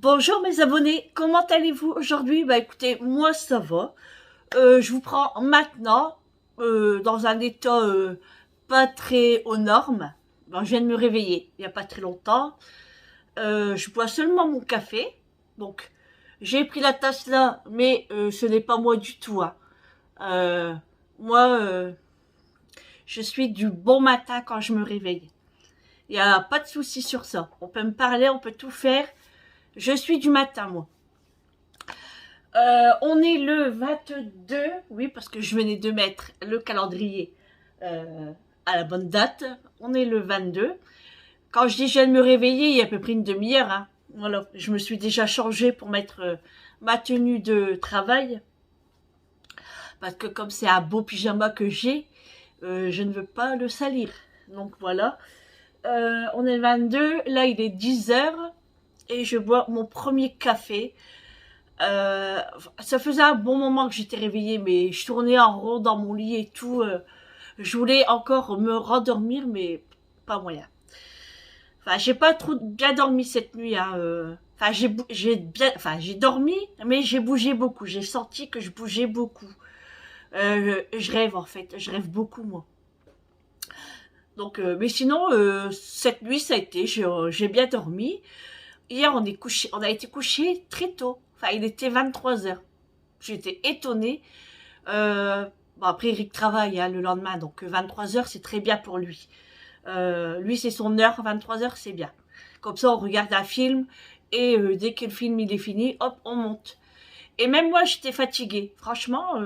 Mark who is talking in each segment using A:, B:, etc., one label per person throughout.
A: Bonjour mes abonnés, comment allez-vous aujourd'hui? Bah écoutez, moi ça va. Je vous prends maintenant dans un état pas très aux normes. Bon, je viens de me réveiller il n'y a pas très longtemps. Je bois seulement mon café. Donc j'ai pris la tasse là, mais ce n'est pas moi du tout, hein. Euh, moi, je suis du bon matin quand je me réveille. Il n'y a pas de souci sur ça. On peut me parler, on peut tout faire. Je suis du matin, moi. On est le 22, oui, parce que je venais de mettre le calendrier à la bonne date. On est le 22. Quand je dis je viens de me réveiller, il y a à peu près une demi-heure, hein. Voilà, je me suis déjà changée pour mettre ma tenue de travail. Parce que comme c'est un beau pyjama que j'ai, je ne veux pas le salir. Donc voilà. On est le 22, là il est 10 heures et je bois mon premier café. Ça faisait un bon moment que j'étais réveillée, mais je tournais en rond dans mon lit et tout. Je voulais encore me rendormir, mais pas moyen. Enfin, j'ai pas trop bien dormi cette nuit, hein. Enfin, j'ai dormi, mais j'ai bougé beaucoup. J'ai senti que je bougeais beaucoup. Je rêve en fait, je rêve beaucoup moi. Donc, mais sinon, cette nuit ça a été, j'ai bien dormi. Hier, on a été couché très tôt. Enfin, il était 23 heures. J'étais étonnée. Bon, après, Eric travaille hein, le lendemain, donc 23 heures, c'est très bien pour lui. Lui, c'est son heure, 23 heures, c'est bien. Comme ça, on regarde un film et dès que le film il est fini, hop, on monte. Et même moi, j'étais fatiguée. Franchement,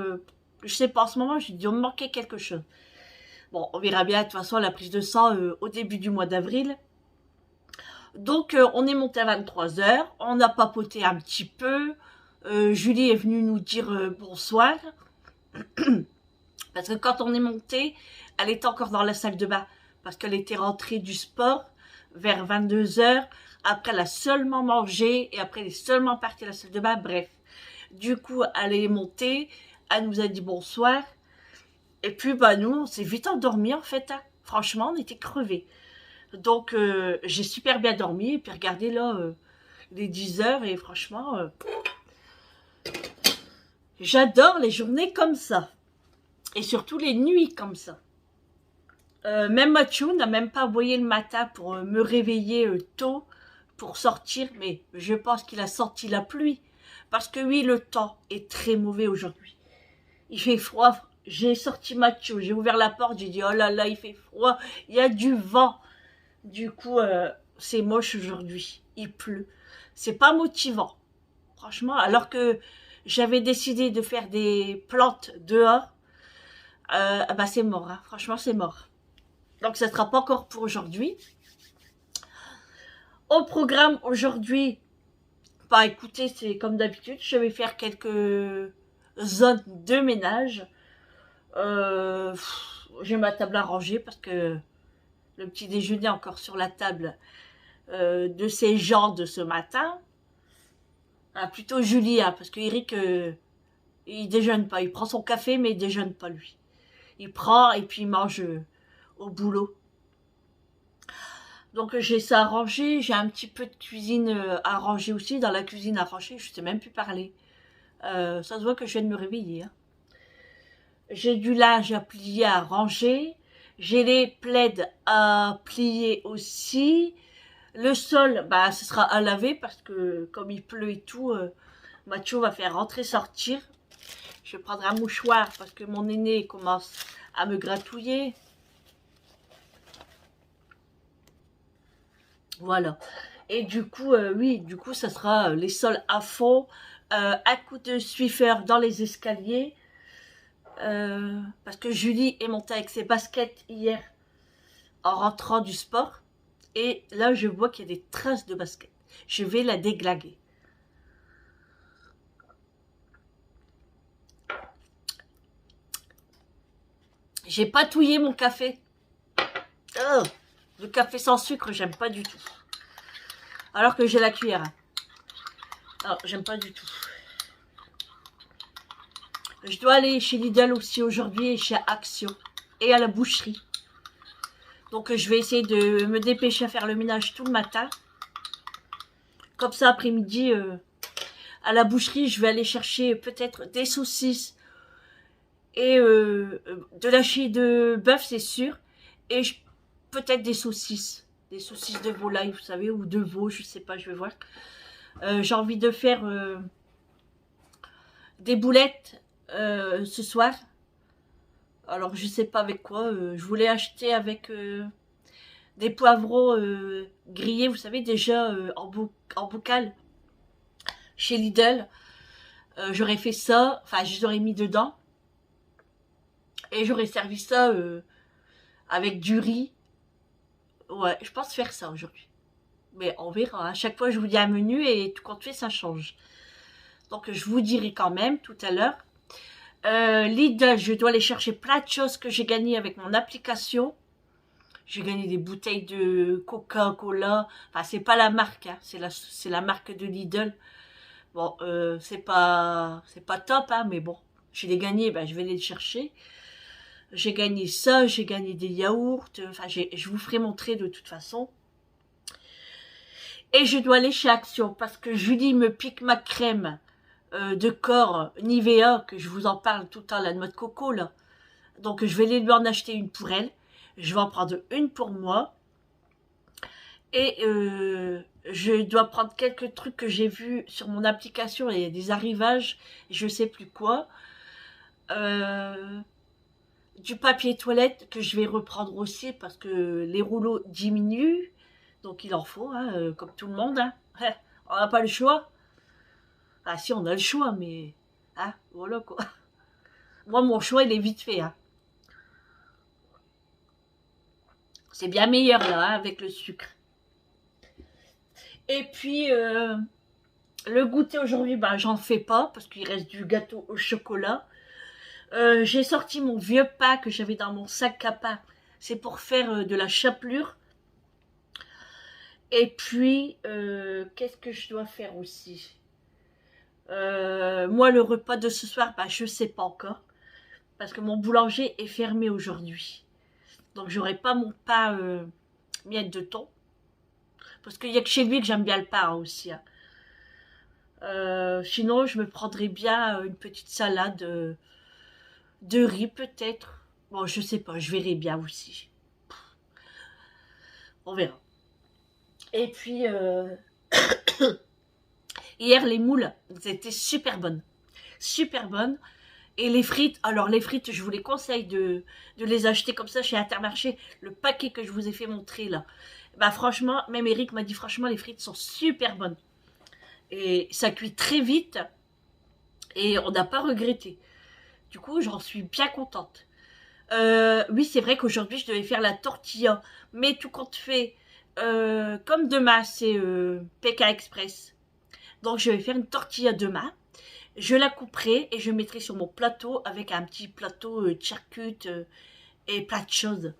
A: je sais pas, en ce moment, j'ai dit, on me manquait quelque chose. Bon, on verra bien, de toute façon, la prise de sang au début du mois d'avril. Donc, on est monté à 23 heures, on a papoté un petit peu. Julie est venue nous dire bonsoir. Parce que quand on est monté, elle était encore dans la salle de bain. Parce qu'elle était rentrée du sport vers 22 heures. Après, elle a seulement mangé et après, elle est seulement partie à la salle de bain. Bref. Du coup, elle est montée. Elle nous a dit bonsoir. Et puis, bah, nous, on s'est vite endormis, en fait, hein. Franchement, on était crevés. Donc, j'ai super bien dormi. Et puis, regardez, là, les 10 heures. Et franchement, j'adore les journées comme ça. Et surtout les nuits comme ça. Même Mathieu n'a même pas envoyé le matin pour me réveiller tôt pour sortir. Mais je pense qu'il a senti la pluie. Parce que oui, le temps est très mauvais aujourd'hui. Il fait froid. J'ai sorti Mathieu, j'ai ouvert la porte, j'ai dit oh là là, il fait froid, il y a du vent. Du coup, c'est moche aujourd'hui. Il pleut. C'est pas motivant. Franchement, alors que j'avais décidé de faire des plantes dehors, bah c'est mort. Hein. Franchement, c'est mort. Donc, ça ne sera pas encore pour aujourd'hui. Au programme aujourd'hui, bah écoutez, c'est comme d'habitude, je vais faire quelques zones de ménage. J'ai ma table à ranger parce que le petit déjeuner est encore sur la table de ces gens de ce matin. Ah, plutôt Julie, hein, parce que Eric, il déjeune pas. Il prend son café, mais il déjeune pas lui. Il prend et puis il mange au boulot. Donc j'ai ça à ranger. J'ai un petit peu de cuisine à ranger aussi. Dans la cuisine à ranger, je sais même plus parler. Ça se voit que je viens de me réveiller. Hein. J'ai du linge à plier, à ranger. J'ai les plaids à plier aussi. Le sol, bah, ce sera à laver parce que comme il pleut et tout, Mathieu va faire rentrer-sortir. Je vais prendre un mouchoir parce que mon aîné commence à me gratouiller. Voilà. Et du coup, oui, du coup, ça sera les sols à fond, un coup de Swiffer dans les escaliers. Parce que Julie est montée avec ses baskets hier en rentrant du sport. Et là, je vois qu'il y a des traces de baskets. Je vais la déglaguer. J'ai patouillé mon café. Oh, le café sans sucre, j'aime pas du tout. Alors que j'ai la cuillère. Alors, j'aime pas du tout. Je dois aller chez Lidl aussi aujourd'hui et chez Action. Et à la boucherie. Donc je vais essayer de me dépêcher à faire le ménage tout le matin. Comme ça, après-midi, à la boucherie, je vais aller chercher peut-être des saucisses et de la chie de bœuf, c'est sûr. Et peut-être des saucisses. Des saucisses de volaille, vous savez, ou de veau, je sais pas, je vais voir. J'ai envie de faire des boulettes ce soir. Alors, je sais pas avec quoi. Je voulais acheter avec des poivrons grillés, vous savez, déjà en bocal chez Lidl. J'aurais fait ça, enfin, je les aurais mis dedans. Et j'aurais servi ça avec du riz. Ouais, je pense faire ça aujourd'hui. Mais on verra. À chaque fois, je vous dis un menu et tout compte fait, ça change. Donc, je vous dirai quand même tout à l'heure. Lidl, je dois aller chercher plein de choses que j'ai gagnées avec mon application. J'ai gagné des bouteilles de Coca-Cola. Enfin, c'est pas la marque, hein. C'est la marque de Lidl. Bon, c'est pas top, hein, mais bon, je l'ai gagné, ben, je vais les chercher. J'ai gagné ça, j'ai gagné des yaourts. Enfin, je vous ferai montrer de toute façon. Et je dois aller chez Action parce que Julie me pique ma crème de corps Nivea, que je vous en parle tout le temps, la noix de coco, là. Donc, je vais lui en acheter une pour elle. Je vais en prendre une pour moi. Et je dois prendre quelques trucs que j'ai vus sur mon application. Il y a des arrivages, je sais plus quoi. Du papier toilette que je vais reprendre aussi parce que les rouleaux diminuent. Donc il en faut, hein, comme tout le monde. Hein. On n'a pas le choix. Ah si, on a le choix, mais... Hein, voilà quoi. Moi, mon choix, il est vite fait. Hein. C'est bien meilleur là, hein, avec le sucre. Et puis, le goûter aujourd'hui, bah, j'en fais pas parce qu'il reste du gâteau au chocolat. J'ai sorti mon vieux pain que j'avais dans mon sac à pain. C'est pour faire de la chapelure. Et puis, qu'est-ce que je dois faire aussi? Moi, le repas de ce soir, bah, je sais pas encore. Parce que mon boulanger est fermé aujourd'hui. Donc, j'aurai pas mon pain miette de thon. Parce qu'il y a que chez lui que j'aime bien le pain aussi. Hein. Sinon, je me prendrais bien une petite salade de riz peut-être. Bon, je sais pas, je verrai bien aussi. On verra. Et puis, hier, les moules, elles étaient super bonnes. Super bonnes. Et les frites, alors les frites, je vous les conseille de les acheter comme ça chez Intermarché. Le paquet que je vous ai fait montrer là. Bah franchement, même Eric m'a dit franchement, les frites sont super bonnes. Et ça cuit très vite. Et on n'a pas regretté. Du coup, j'en suis bien contente. Oui, c'est vrai qu'aujourd'hui, je devais faire la tortilla. Mais tout compte fait, comme demain, c'est Pékin Express. Donc, je vais faire une tortilla demain. Je la couperai et je mettrai sur mon plateau avec un petit plateau charcut et plein de choses.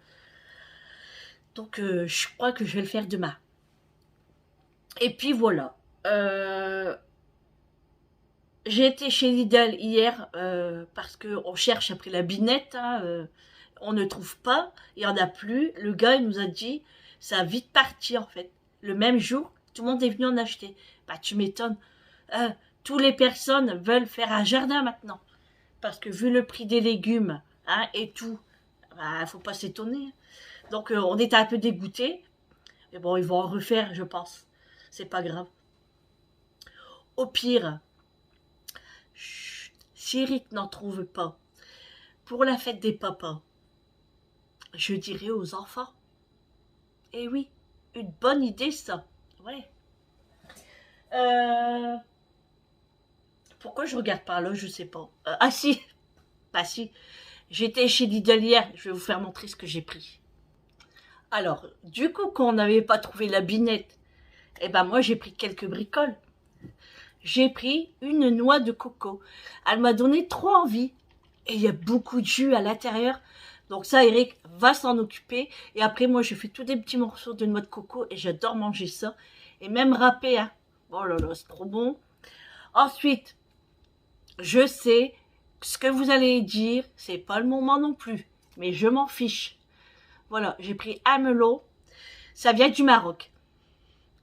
A: Donc, je crois que je vais le faire demain. Et puis, voilà. J'ai été chez Lidl hier parce qu'on cherche après la binette. Hein, on ne trouve pas. Il n'y en a plus. Le gars, il nous a dit, ça a vite parti en fait. Le même jour, tout le monde est venu en acheter. Bah, tu m'étonnes. Toutes les personnes veulent faire un jardin maintenant. Parce que vu le prix des légumes hein, et tout, bah, faut pas s'étonner. Donc, on était un peu dégoûtés. Mais bon, ils vont en refaire, je pense. C'est pas grave. Au pire, chut, si Eric n'en trouve pas, pour la fête des papas, je dirais aux enfants. Eh oui, une bonne idée ça. Ouais. Pourquoi je regarde pas là, je sais pas. Ah si, bah si. J'étais chez Lidl hier, je vais vous faire montrer ce que j'ai pris. Alors, du coup, quand on n'avait pas trouvé la binette, eh ben moi j'ai pris quelques bricoles. J'ai pris une noix de coco. Elle m'a donné trop envie. Et il y a beaucoup de jus à l'intérieur. Donc ça, Eric va s'en occuper. Et après, moi, je fais tous des petits morceaux de noix de coco. Et j'adore manger ça. Et même râpé, hein. Oh là là, c'est trop bon. Ensuite, je sais ce que vous allez dire. C'est pas le moment non plus. Mais je m'en fiche. Voilà, j'ai pris un melon. Ça vient du Maroc.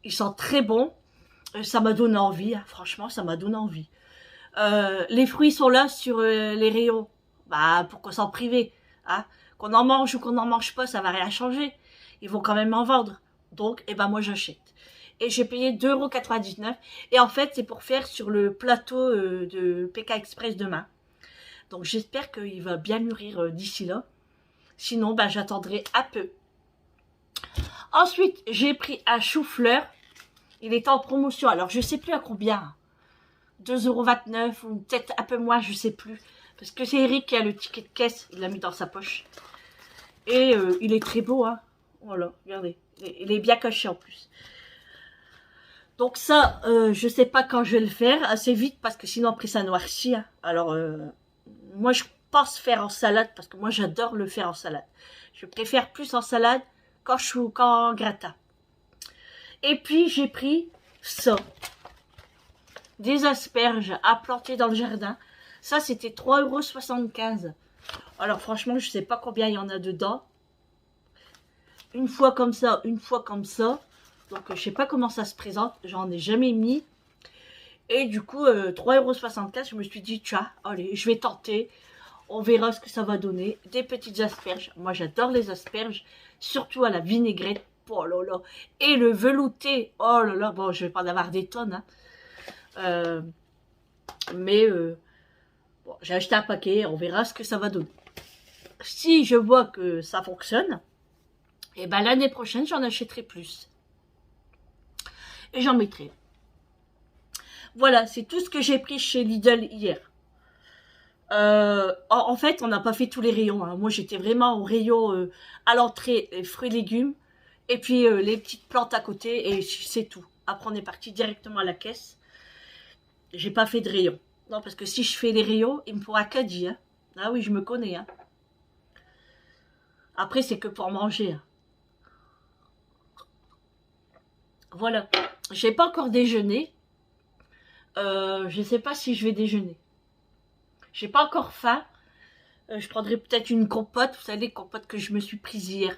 A: Ils sont très bons. Ça m'a donné envie, hein, franchement, ça m'a donné envie. Les fruits sont là sur les rayons. Bah, pourquoi s'en priver, hein? Qu'on en mange ou qu'on n'en mange pas, ça va rien changer. Ils vont quand même en vendre. Donc, eh ben, moi, j'achète. Et j'ai payé 2,99 €. Et en fait, c'est pour faire sur le plateau de PK Express demain. Donc, j'espère qu'il va bien mûrir d'ici là. Sinon, bah, j'attendrai un peu. Ensuite, j'ai pris un chou-fleur. Il est en promotion. Alors, je sais plus à combien. 2,29 € ou peut-être un peu moins, je sais plus. Parce que c'est Eric qui a le ticket de caisse. Il l'a mis dans sa poche. Et il est très beau, hein. Voilà, regardez. Il est bien caché en plus. Donc ça, je sais pas quand je vais le faire. Assez vite, parce que sinon après ça noircit. Hein. Alors, moi je pense faire en salade, parce que moi j'adore le faire en salade. Je préfère plus en salade qu'en gratin. Et puis j'ai pris ça. Des asperges à planter dans le jardin. Ça, c'était 3,75 €. Alors, franchement, je sais pas combien il y en a dedans. Une fois comme ça, une fois comme ça. Donc, je sais pas comment ça se présente. J'en ai jamais mis. Et du coup, 3,75 €, je me suis dit, tiens, allez, je vais tenter. On verra ce que ça va donner. Des petites asperges. Moi, j'adore les asperges. Surtout à la vinaigrette. Oh là là. Et le velouté. Oh là là. Bon, je vais pas en avoir des tonnes. Hein. Mais bon, j'ai acheté un paquet, on verra ce que ça va donner. Si je vois que ça fonctionne, et ben l'année prochaine j'en achèterai plus. Et j'en mettrai. Voilà, c'est tout ce que j'ai pris chez Lidl hier. En fait, on n'a pas fait tous les rayons. Hein. Moi, j'étais vraiment au rayon à l'entrée, fruits et légumes, et puis les petites plantes à côté, et c'est tout. Après, on est parti directement à la caisse. J'ai pas fait de rayons. Non, parce que si je fais les rayons, il me faut un caddie. Hein. Ah oui, je me connais. Hein. Après, c'est que pour manger. Hein. Voilà. J'ai pas encore déjeuné. Je sais pas si je vais déjeuner. J'ai pas encore faim. Je prendrai peut-être une compote. Vous savez, les compotes que je me suis prise hier.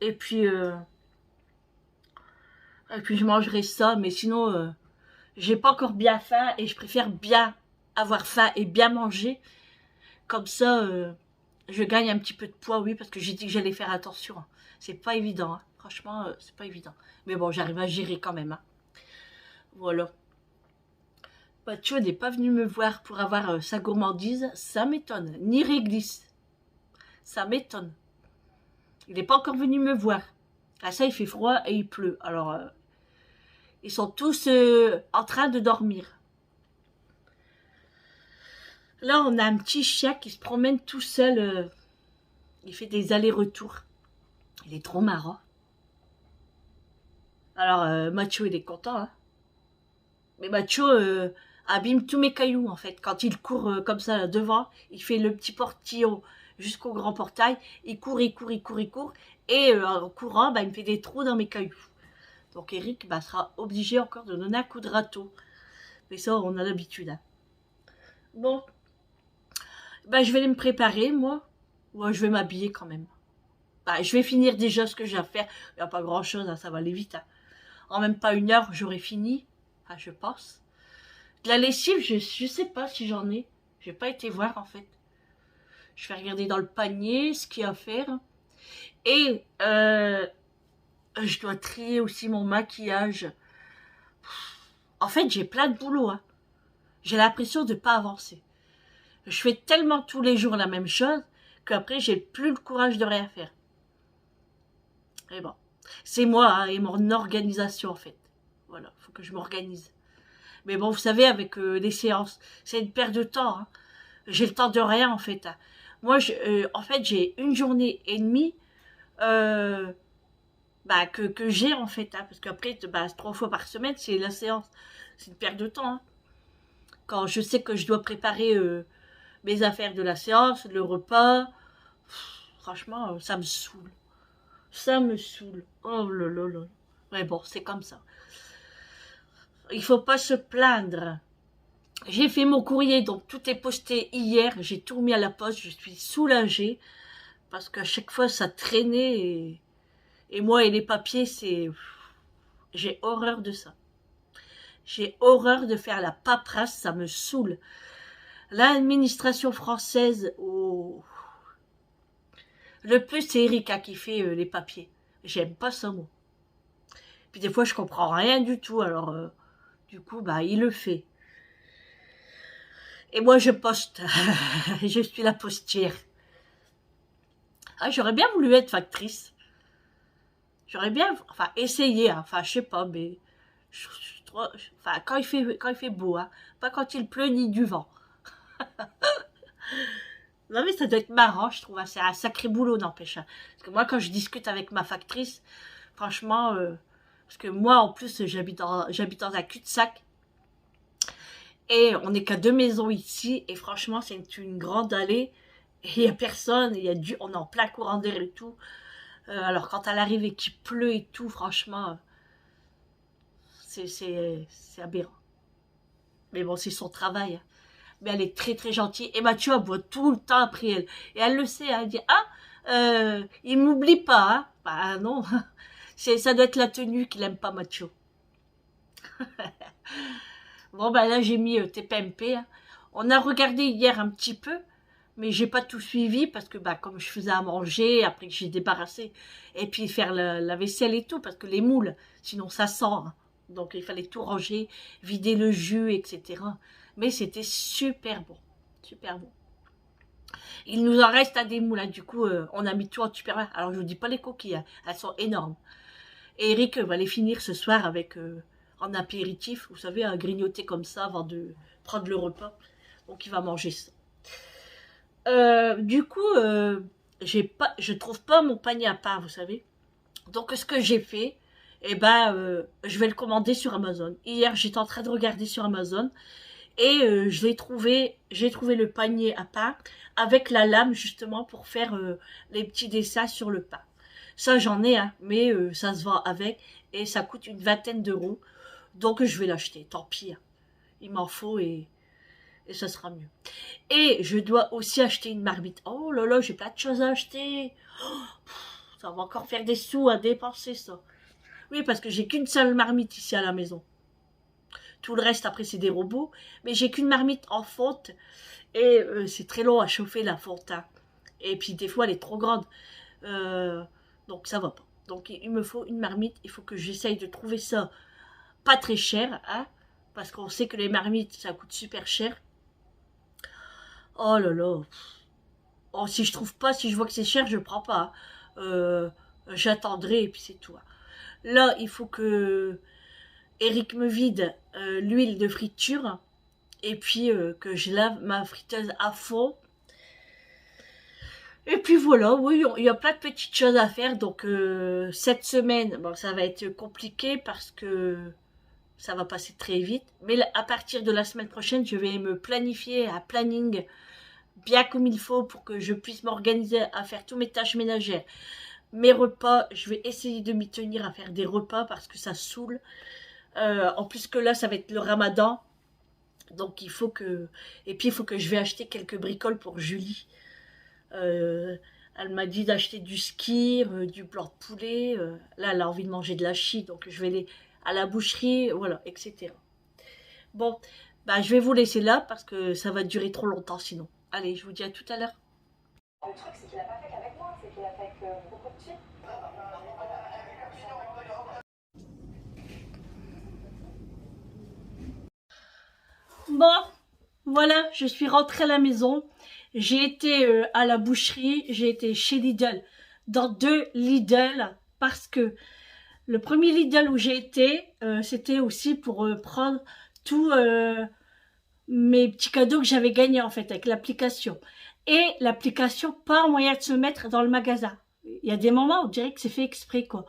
A: Et puis je mangerai ça. Mais sinon, j'ai pas encore bien faim. Et je préfère bien avoir faim et bien manger. Comme ça, je gagne un petit peu de poids, oui, parce que j'ai dit que j'allais faire attention. C'est pas évident, hein. Franchement, c'est pas évident. Mais bon, j'arrive à gérer quand même. Hein. Voilà. Mathieu n'est pas venu me voir pour avoir sa gourmandise, ça m'étonne. Ni réglisse. Ça m'étonne. Il n'est pas encore venu me voir. Ah ça, il fait froid et il pleut. Alors, ils sont tous en train de dormir. Là, on a un petit chien qui se promène tout seul. Il fait des allers-retours. Il est trop marrant. Alors, Mathieu, il est content. Hein. Mais Mathieu abîme tous mes cailloux, en fait. Quand il court comme ça, là, devant, il fait le petit portillon jusqu'au grand portail. Il court, il court, il court, il court. Et en courant, bah, il me fait des trous dans mes cailloux. Donc Eric bah, sera obligé encore de donner un coup de râteau. Mais ça, on a l'habitude. Hein. Bon. Bah, je vais me préparer, moi. Ouais, je vais m'habiller quand même. Bah, je vais finir déjà ce que j'ai à faire. Il n'y a pas grand-chose, hein, ça va aller vite. Hein. En même pas 1 heure, j'aurai fini. Enfin, je pense. De la lessive, je sais pas si j'en ai. J'ai pas été voir, en fait. Je vais regarder dans le panier ce qu'il y a à faire. Et je dois trier aussi mon maquillage. En fait, j'ai plein de boulot. Hein. J'ai l'impression de pas avancer. Je fais tellement tous les jours la même chose qu'après, j'ai plus le courage de rien faire. Et bon, c'est moi hein, et mon organisation, en fait. Voilà, il faut que je m'organise. Mais bon, vous savez, avec les séances, c'est une perte de temps. Hein. J'ai le temps de rien, en fait. Hein. Moi, en fait, j'ai 1 journée et demie bah, que j'ai, en fait. Hein, parce qu'après, bah, 3 fois par semaine, c'est la séance. C'est une perte de temps. Hein. Quand je sais que je dois préparer mes affaires de la séance, le repas, franchement, ça me saoule. Ça me saoule. Oh là là là. Ouais, bon, c'est comme ça. Il faut pas se plaindre. J'ai fait mon courrier, donc tout est posté hier. J'ai tout mis à la poste. Je suis soulagée. Parce qu'à chaque fois, ça traînait. Et moi et les papiers, c'est... J'ai horreur de ça. J'ai horreur de faire la paperasse, ça me saoule. L'administration française, oh. Le plus, c'est Erika qui fait les papiers. J'aime pas ce mot. Puis des fois, je comprends rien du tout, alors du coup, bah, il le fait. Et moi, je poste. Je suis la postière. Ah, j'aurais bien voulu être factrice. J'aurais bien, enfin, essayé, hein. Enfin, je sais pas, mais enfin, quand il fait beau, hein. Pas quand il pleut ni du vent. Non mais ça doit être marrant, je trouve. Hein. C'est un sacré boulot, n'empêche. Hein. Parce que moi, quand je discute avec ma factrice, franchement, parce que moi, en plus, j'habite dans un cul-de-sac. Et on n'est qu'à 2 maisons ici. Et franchement, c'est une grande allée. Et il n'y a personne. On est en plein courant d'air et tout. Alors quand elle arrive et qu'il pleut et tout, franchement, c'est aberrant. Mais bon, c'est son travail. Hein. Mais elle est très très gentille. Et Mathieu, elle boit tout le temps après elle. Et elle le sait, elle dit, ah, il m'oublie pas. Hein. Bah non, ça doit être la tenue qu'il aime pas, Mathieu. Bon, bah là, j'ai mis TPMP. Hein. On a regardé hier un petit peu, mais j'ai pas tout suivi parce que, bah, comme je faisais à manger, après que j'ai débarrassé, et puis faire la vaisselle et tout, parce que les moules, sinon ça sent. Hein. Donc, il fallait tout ranger, vider le jus, etc. Mais c'était super bon. Super bon. Il nous en reste à des moules. Hein. Du coup, on a mis tout en tupperware. Alors, je vous dis pas les coquilles. Hein. Elles sont énormes. Et Eric va les finir ce soir avec en apéritif. Vous savez, un grignoter comme ça avant de prendre le repas. Donc, il va manger ça. Du coup, je trouve pas mon panier à part, vous savez. Donc, ce que j'ai fait, eh ben, je vais le commander sur Amazon. Hier, j'étais en train de regarder sur Amazon. Et j'ai trouvé le panier à pain avec la lame justement pour faire les petits dessins sur le pain. Ça j'en ai, hein, mais ça se vend avec et ça coûte une 20aine d'euros. Donc je vais l'acheter, tant pis. Hein. Il m'en faut et ça sera mieux. Et je dois aussi acheter une marmite. Oh là là, j'ai plein de choses à acheter. Oh, ça va encore faire des sous à dépenser ça. Oui, parce que j'ai qu'une seule marmite ici à la maison. Tout le reste, après, c'est des robots. Mais j'ai qu'une marmite en fonte. Et c'est très long à chauffer la fonte. Hein. Et puis, des fois, elle est trop grande. Donc, ça va pas. Donc, il me faut une marmite. Il faut que j'essaye de trouver ça pas très cher. Hein, parce qu'on sait que les marmites, ça coûte super cher. Oh là là. Oh, si je trouve pas, si je vois que c'est cher, je prends pas. Hein. J'attendrai et puis c'est tout. Hein. Là, il faut que Eric me vide l'huile de friture et puis que je lave ma friteuse à fond. Et puis voilà, oui, il y a plein de petites choses à faire. Donc cette semaine, bon, ça va être compliqué parce que ça va passer très vite. Mais à partir de la semaine prochaine, je vais me planifier un planning bien comme il faut pour que je puisse m'organiser à faire tous mes tâches ménagères. Mes repas, je vais essayer de m'y tenir à faire des repas parce que ça saoule. En plus que là, ça va être le ramadan. Donc il faut que... Et puis il faut que je vais acheter quelques bricoles pour Julie. Elle m'a dit d'acheter du skyr, du blanc de poulet. Là, elle a envie de manger de la chie. Donc je vais aller à la boucherie, voilà, etc. Bon, bah, je vais vous laisser là parce que ça va durer trop longtemps sinon. Allez, je vous dis à tout à l'heure.
B: Le truc, c'est qu'il n'a pas fait qu'avec moi, c'est qu'il a fait avec beaucoup de filles.
A: Bon, voilà, je suis rentrée à la maison. J'ai été à la boucherie, j'ai été chez Lidl, dans 2 Lidl, parce que le premier Lidl où j'ai été, c'était aussi pour prendre tous mes petits cadeaux que j'avais gagnés en fait avec l'application. Et l'application, pas un moyen de se mettre dans le magasin. Il y a des moments où on dirait que c'est fait exprès quoi.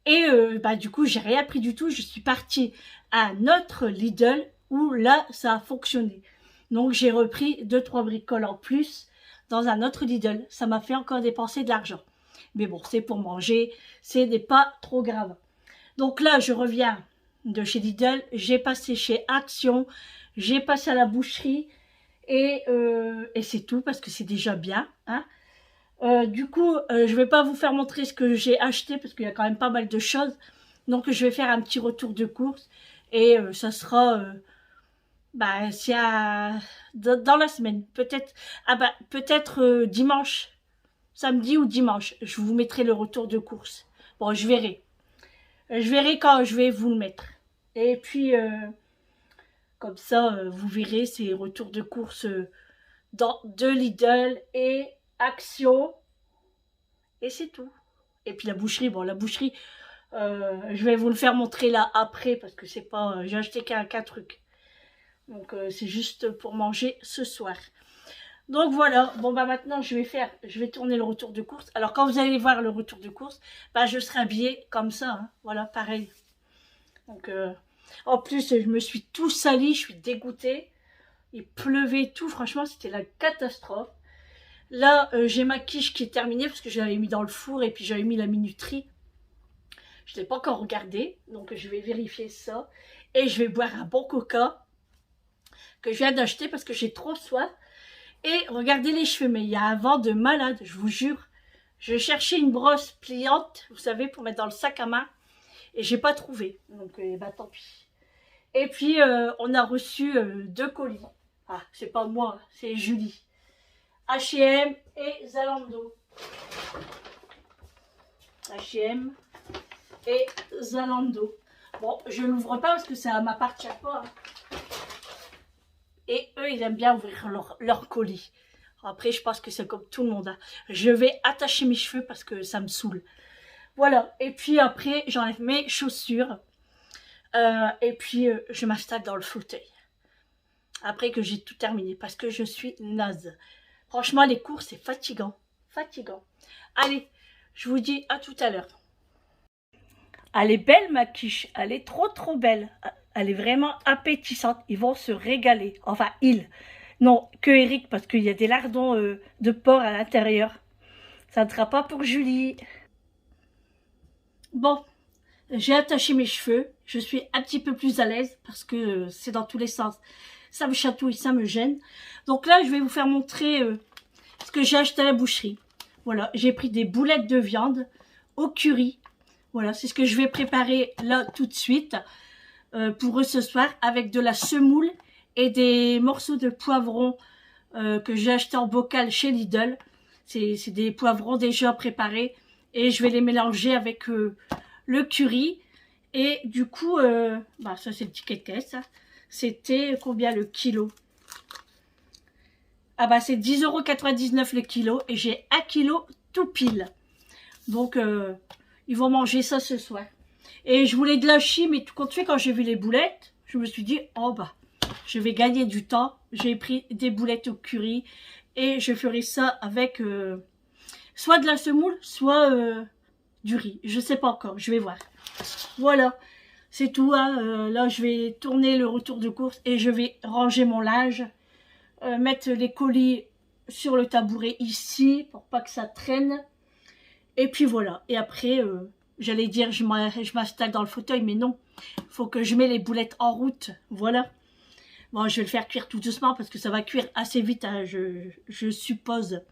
A: Et bah, du coup, j'ai rien pris du tout. Je suis partie à notre Lidl où là, ça a fonctionné. Donc, j'ai repris 2-3 bricoles en plus dans un autre Lidl. Ça m'a fait encore dépenser de l'argent. Mais bon, c'est pour manger. C'est pas trop grave. Donc là, je reviens de chez Lidl. J'ai passé chez Action. J'ai passé à la boucherie. Et c'est tout parce que c'est déjà bien. Hein. Du coup, je vais pas vous faire montrer ce que j'ai acheté parce qu'il y a quand même pas mal de choses. Donc, je vais faire un petit retour de course. Et ça sera dans la semaine. Peut-être peut-être dimanche, samedi ou dimanche. Je vous mettrai le retour de course. Bon, je verrai. Je verrai quand je vais vous le mettre. Et puis, comme ça, vous verrez ces retours de course de Lidl et Action. Et c'est tout. Et puis la boucherie, bon, la boucherie, je vais vous le faire montrer là après parce que c'est pas. J'ai acheté qu'un truc. Donc c'est juste pour manger ce soir. Donc voilà, bon bah maintenant je vais tourner le retour de course. Alors quand vous allez voir le retour de course, bah je serai habillée comme ça, hein. Voilà, pareil. Donc en plus je me suis tout sali, je suis dégoûtée. Il pleuvait tout, franchement c'était la catastrophe. Là j'ai ma quiche qui est terminée parce que je l'avais mis dans le four et puis j'avais mis la minuterie. Je ne l'ai pas encore regardé, donc je vais vérifier ça. Et je vais boire un bon coca que je viens d'acheter parce que j'ai trop soif. Et regardez les cheveux, mais il y a un vent de malade, je vous jure. Je cherchais une brosse pliante, vous savez, pour mettre dans le sac à main. Et j'ai pas trouvé. Donc, bah tant pis. Et puis, on a reçu 2 colis. Ah, c'est pas moi, c'est Julie. H&M et Zalando. H&M et Zalando. Bon, je l'ouvre pas parce que ça m'appartient pas. Hein. Et eux, ils aiment bien ouvrir leur colis. Après, je pense que c'est comme tout le monde. Hein. Je vais attacher mes cheveux parce que ça me saoule. Voilà. Et puis après, j'enlève mes chaussures. Et puis, je m'installe dans le fauteuil. Après que j'ai tout terminé. Parce que je suis naze. Franchement, les cours, c'est fatigant. Fatigant. Allez, je vous dis à tout à l'heure. Elle est belle, ma quiche. Elle est trop belle. Elle est vraiment appétissante. Ils vont se régaler. Enfin, ils. Non, que Eric, parce qu'il y a des lardons de porc à l'intérieur. Ça ne sera pas pour Julie. Bon, j'ai attaché mes cheveux. Je suis un petit peu plus à l'aise parce que c'est dans tous les sens. Ça me chatouille, ça me gêne. Donc là, je vais vous faire montrer ce que j'ai acheté à la boucherie. Voilà, j'ai pris des boulettes de viande au curry. Voilà, c'est ce que je vais préparer là tout de suite pour eux ce soir avec de la semoule et des morceaux de poivrons que j'ai acheté en bocal chez Lidl. C'est des poivrons déjà préparés et je vais les mélanger avec le curry. Et du coup, bah ça c'est le ticket de caisse. Hein. C'était combien le kilo? Ah bah c'est 10,99 € le kilo et j'ai 1 kilo tout pile. Donc ils vont manger ça ce soir. Et je voulais de la chie, mais tout compte fait, quand j'ai vu les boulettes, je me suis dit, oh bah, je vais gagner du temps. J'ai pris des boulettes au curry et je ferai ça avec soit de la semoule, soit du riz. Je sais pas encore, je vais voir. Voilà, c'est tout. Hein. Là, je vais tourner le retour de course et je vais ranger mon linge, mettre les colis sur le tabouret ici pour pas que ça traîne. Et puis voilà. Et après, j'allais dire je m'installe dans le fauteuil, mais non. Il faut que je mette les boulettes en route. Voilà. Bon, je vais le faire cuire tout doucement parce que ça va cuire assez vite, hein, je suppose.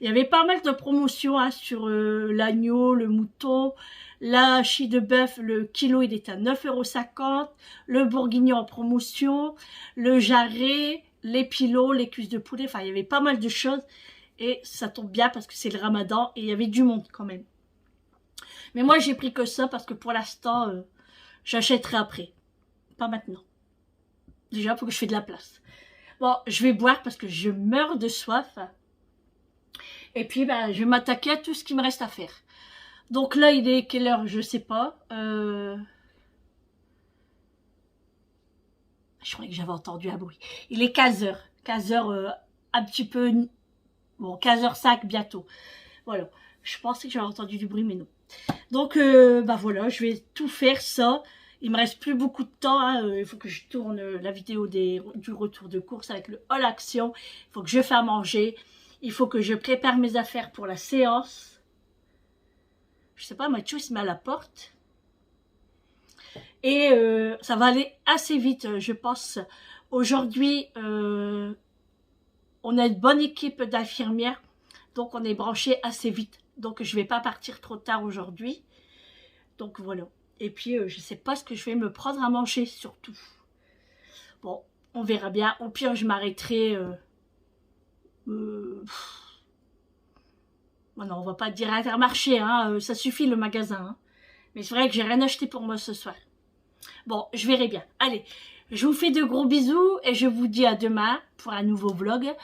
A: Il y avait pas mal de promotions hein, sur l'agneau, le mouton, la chie de bœuf, le kilo il est à 9,50 €, le bourguignon en promotion, le jarret, les pilots, les cuisses de poulet, enfin il y avait pas mal de choses et ça tombe bien parce que c'est le ramadan et il y avait du monde quand même. Mais moi j'ai pris que ça parce que pour l'instant j'achèterai après, pas maintenant. Déjà il faut que je fasse de la place. Bon, je vais boire parce que je meurs de soif. Et puis, ben, je vais m'attaquer à tout ce qui me reste à faire. Donc là, il est quelle heure? Je sais pas. Je croyais que j'avais entendu un bruit. Il est 15h. 15h, un petit peu... Bon, 15h05 bientôt. Voilà. Je pensais que j'avais entendu du bruit, mais non. Donc, ben voilà, je vais tout faire ça. Il me reste plus beaucoup de temps. Hein. Il faut que je tourne la vidéo du retour de course avec le All Action. Il faut que je fasse manger. Il faut que je prépare mes affaires pour la séance. Je sais pas, Mathieu il se met à la porte. Et ça va aller assez vite, je pense. Aujourd'hui, on a une bonne équipe d'infirmières. Donc, on est branché assez vite. Donc, je vais pas partir trop tard aujourd'hui. Donc, voilà. Et puis, je sais pas ce que je vais me prendre à manger, surtout. Bon, on verra bien. Au pire, je m'arrêterai... Bon, non, on va pas dire Intermarché, hein, ça suffit le magasin. Hein. Mais c'est vrai que j'ai rien acheté pour moi ce soir. Bon, je verrai bien. Allez, je vous fais de gros bisous et je vous dis à demain pour un nouveau vlog.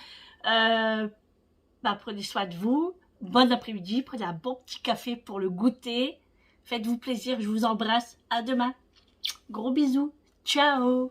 A: Prenez soin de vous. Bon après-midi. Prenez un bon petit café pour le goûter. Faites-vous plaisir. Je vous embrasse. À demain. Gros bisous. Ciao.